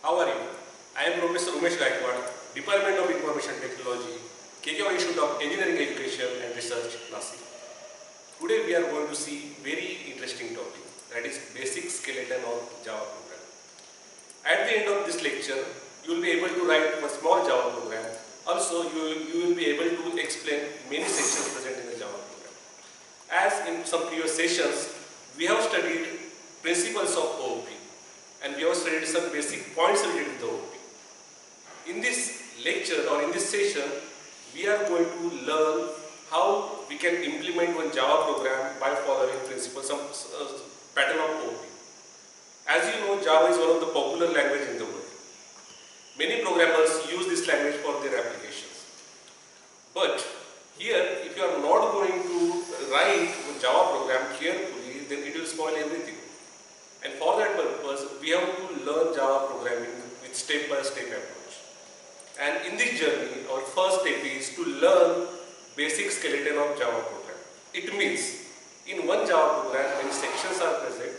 How are you? I am Professor Umesh Gaikwad, Department of Information Technology, KKY Institute of Engineering Education and Research, Nasik. Today we are going to see very interesting topic, that is basic skeleton of Java program. At the end of this lecture, you will be able to write a small Java program. Also, you will be able to explain many sections present in the Java program. As in some previous sessions, we have studied principles of OOP and we have studied some basic points related to the OOP. In this lecture or in this session, we are going to learn how we can implement one Java program by following principles, some pattern of OOP. As you know, Java is one of the popular languages in the world. Many programmers use this language for their applications. But here, if you are not going to write a Java program carefully, then it will spoil everything. And for that purpose, we have to learn Java programming with step-by-step approach. And in this journey, our first step is to learn basic skeleton of Java program. It means, in one Java program, when sections are present,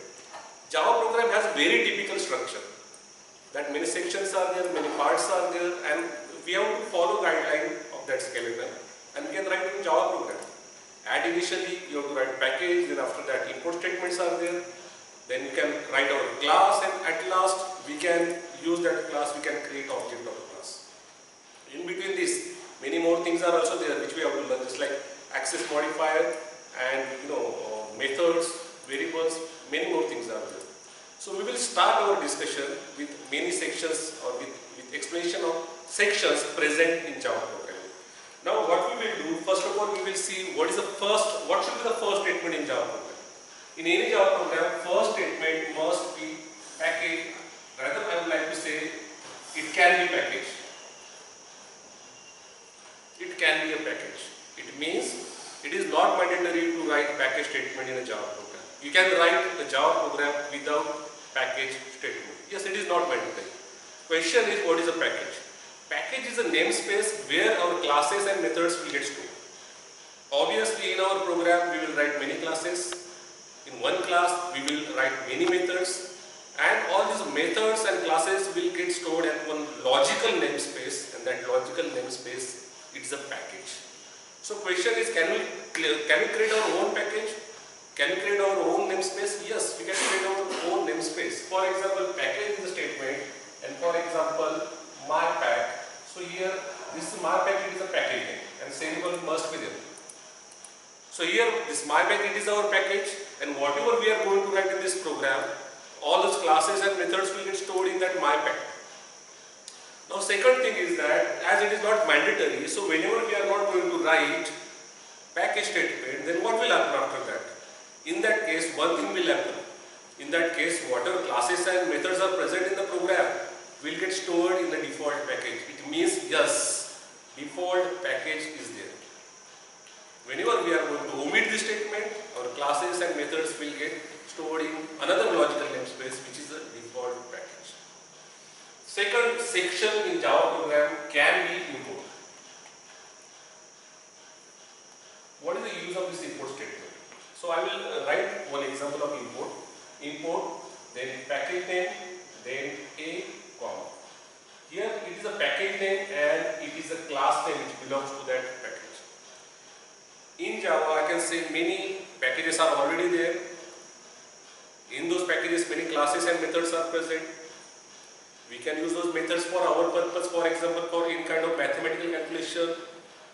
Java program has very typical structure. That many sections are there, many parts are there, and we have to follow guideline of that skeleton, and we can write in Java program. At initially, you have to write package, then after that import statements are there, then you can write our class, and at last we can use that class, we can create object of the class. In between this, many more things are also there which we have to learn, just like access modifier and methods, variables, many more things are there. So we will start our discussion with many sections or with explanation of sections present in Java programming. Now what we will do, first of all we will see what should be the first statement in Java program. In any Java program, first statement must be package, rather I would like to say it can be package. It can be a package. It means it is not mandatory to write package statement in a Java program. You can write a Java program without package statement. Yes, it is not mandatory. Question is, what is a package? Package is a namespace where our classes and methods will get stored. Obviously, in our program, we will write many classes. In one class, we will write many methods. And all these methods and classes will get stored at one logical namespace, and that logical namespace is a package. So question is, can we create our own package? Can we create our own namespace? Yes, we can create our own namespace. For example, package is a statement, and for example, my pack. So here, this my package is a package name, and semicolon must be there. So here, this my package is our package, and whatever we are going to write in this program, all those classes and methods will get stored in that my pack. Now second thing is that as it is not mandatory, so whenever we are not going to write package statement, then what will happen after that? In that case, one thing will happen. In that case, whatever classes and methods are present in the program will get stored in the default package. It means yes, default package is there. Whenever we are going to omit this statement, our classes and methods will get stored in another logical namespace, which is the default package. Second section in Java program can be import. What is the use of this import statement? So I will write one example of import. Import, then package name, then a comma. Here it is a package name and it is a class name which belongs to that package. In Java, I can say many packages are already there. In those packages, many classes and methods are present. We can use those methods for our purpose, for example, for any kind of mathematical calculation,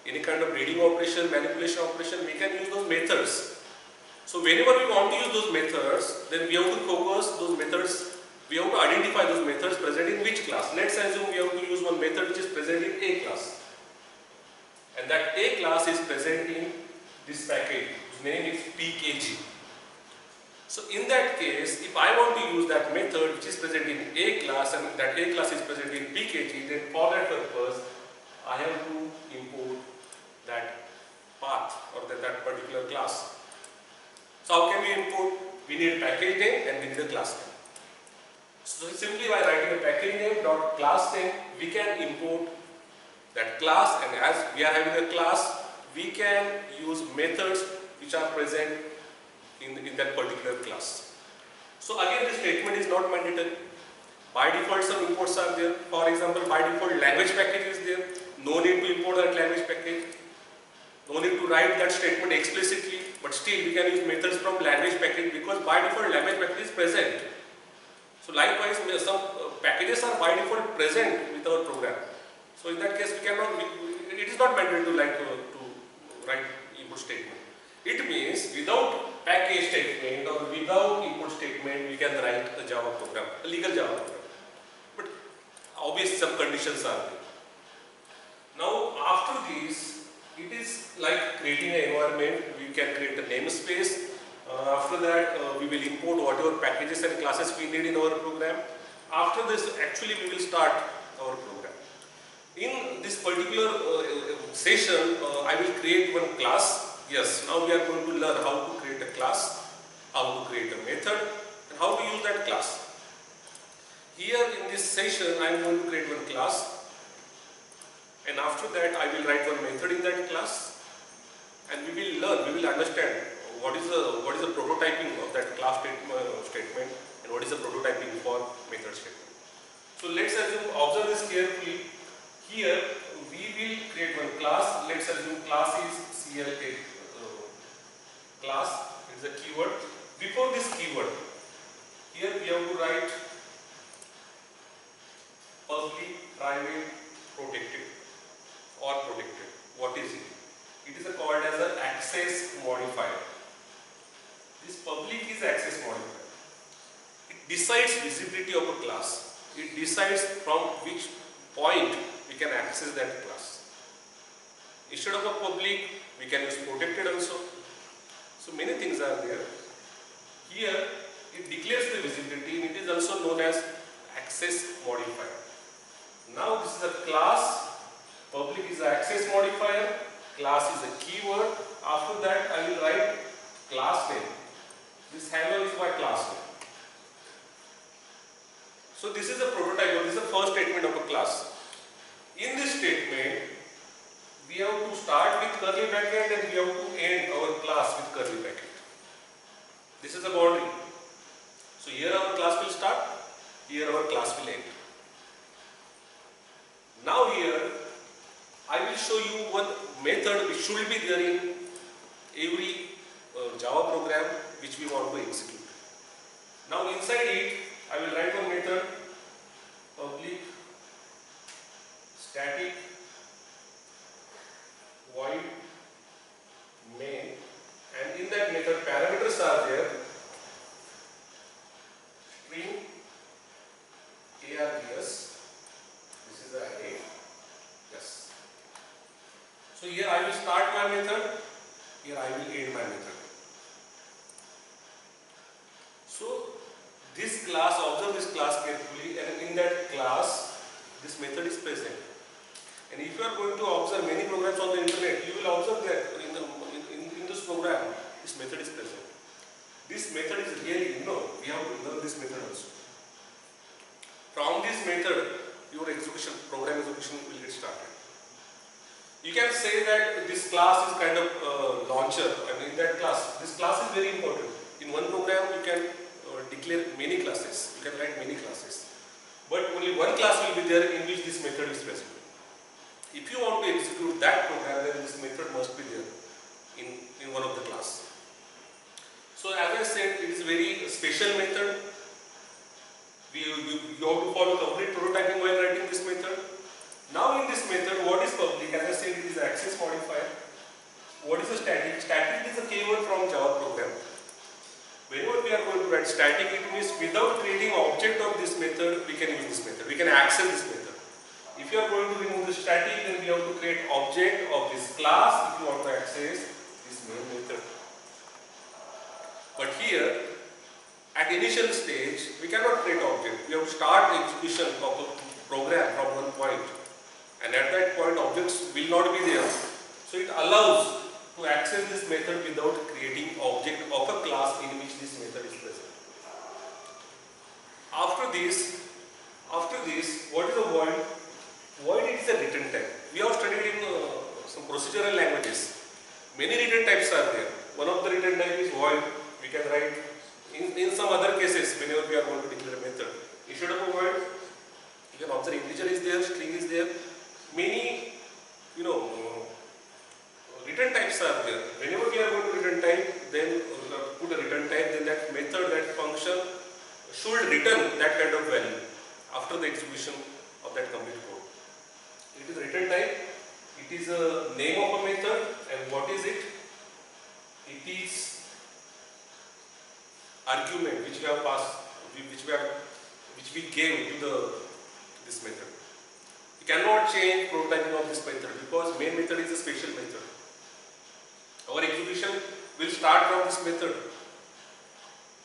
any kind of reading operation, manipulation operation, we can use those methods. So whenever we want to use those methods, then we have to focus those methods, we have to identify those methods present in which class. Let's assume we have to use one method which is present in A class. And that A class is present in this package, whose name is pkg. So in that case, if I want to use that method which is present in A class and that A class is present in pkg, then for that purpose, I have to import that path or that particular class. So how can we import? We need package name and we need a class name. So simply by writing a package name dot class name, we can import that class, and as we are having a class, we can use methods which are present in that particular class. So again, this statement is not mandatory. By default, some import imports are there. For example, by default language package is there. No need to import that language package. No need to write that statement explicitly, but still we can use methods from language package because by default language package is present. So likewise, some packages are by default present with our program. So in that case, we cannot. It is not mandatory to write input statement. It means without package statement or without input statement, we can write a Java program, a legal Java program. But obviously, some conditions are there. Now, after this, it is like creating an environment. We can create a namespace. After that, we will import whatever packages and classes we need in our program. After this, actually, we will start our program. In this particular session, I will create one class. Yes, now we are going to learn how to create a class, how to create a method, and how to use that class. Here in this session, I am going to create one class, and after that, I will write one method in that class, and we will learn, we will understand what is the prototyping of that class statement, and what is the prototyping for method statement. So let's assume, observe this carefully. Here we will create one class. Let's assume class is CLA. Class is a keyword. Before this keyword, here we have to write public, private, protected or protected. What is it? It is called as an access modifier. This public is access modifier. It decides visibility of a class. It decides from which point we can access that class. Instead of a public, we can use protected also. So many things are there. Here it declares the visibility and it is also known as access modifier. Now this is a class, public is the access modifier, class is a keyword. After that I will write class name. This hello is my class name. So this is a prototype, or this is the first statement of a class. In this statement, we have to start with curly bracket and we have to end our class with curly bracket. This is the boundary. So here our class will start, here our class will end. Now here, I will show you one method which should be there in every Java program which we want to execute. Now inside it, I will write one method, public static void main, and in that method parameters are there, string args, this is the array, yes. So here I will start my method, here I will end my method. So this class, observe this class carefully, and in that class this method is present. And if you are going to observe many programs on the internet, you will observe that in this program, this method is present. This method is really, we have to learn this method also. From this method, your program execution will get started. You can say that this class is kind of launcher, and in that class, this class is very important. In one program, you can declare many classes, you can write many classes. But only one class will be there in which this method is present. If you want to execute that program, then this method must be there in one of the class. So as I said, it is a very special method. You have to follow complete prototyping while writing this method. Now in this method, what is public? As I said, it is access modifier. What is a static? Static is a keyword from Java program. Whenever we are going to write static, it means without creating object of this method, we can use this method. We can access this method. If you are going to remove the static, then we have to create object of this class if you want to access this main method. But here, at initial stage, we cannot create object. We have to start the execution of a program from one point. And at that point, objects will not be there. So it allows to access this method without creating object of a class in which this method is present. After this, what is a void? Void is a return type. We have studied in some procedural languages. Many return types are there. One of the return type is void. We can write in some other cases whenever we are going to declare a method. Instead of a void, you can Once an integer is there, string is there, many, return types are there. Whenever we are going to return type, then put a return type, then that method, that function should return that kind of value after the execution of that complete code. It is return type, it is a name of a method, and what is it? It is argument which we have passed, which we gave to this method. You cannot change prototyping of this method because main method is a special method. Our execution will start from this method.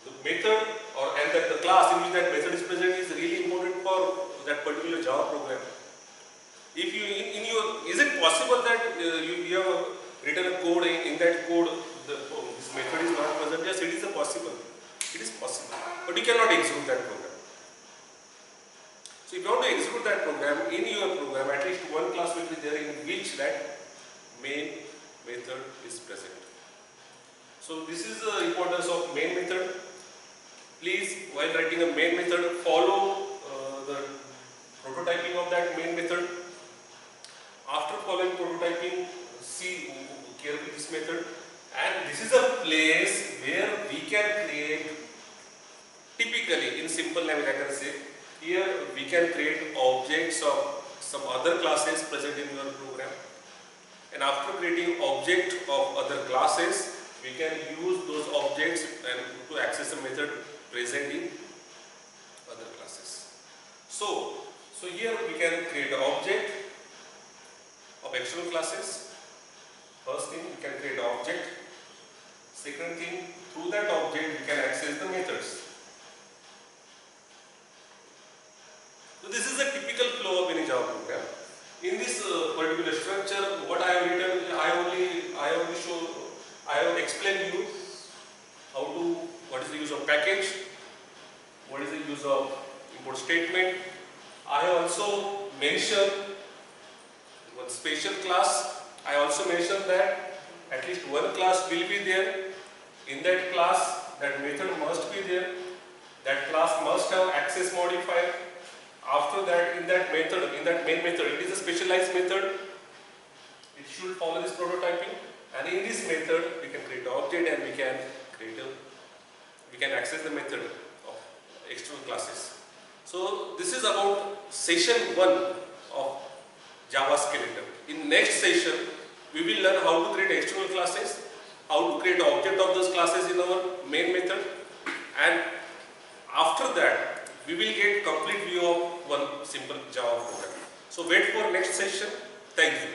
The method and the class in which that method is present is really important for that particular Java program. If you is it possible that you have written a code, in that code this method is not present? Yes, it is possible. It is possible, but you cannot execute that program. So if you want to execute that program, in your program at least one class will be there in which that main method is present. So this is the importance of main method. Please, while writing a main method, follow the prototyping of that main method. After following prototyping, see carefully this method, and this is a place where we can create, typically in simple language I can say, here we can create objects of some other classes present in your program, and after creating object of other classes, we can use those objects and to access a method present in other classes. So here we can create an object of external classes. First thing, we can create an object. Second thing, through that object we can access the methods. So this is a typical flow of any Java program. In this particular structure, what I have written, I have explained you what is the use of package, what is the use of import statement. I have also mentioned one special class. I also mentioned that at least one class will be there. In that class, that method must be there. That class must have access modifier. After that, in that main method, it is a specialized method. It should follow this prototyping. And in this method, we can create an object and we can access the method of external classes. So this is about session 1 of Java Skeleton. In next session, we will learn how to create external classes, how to create an object of those classes in our main method, and after that, we will get complete view of one simple Java program. So wait for next session. Thank you.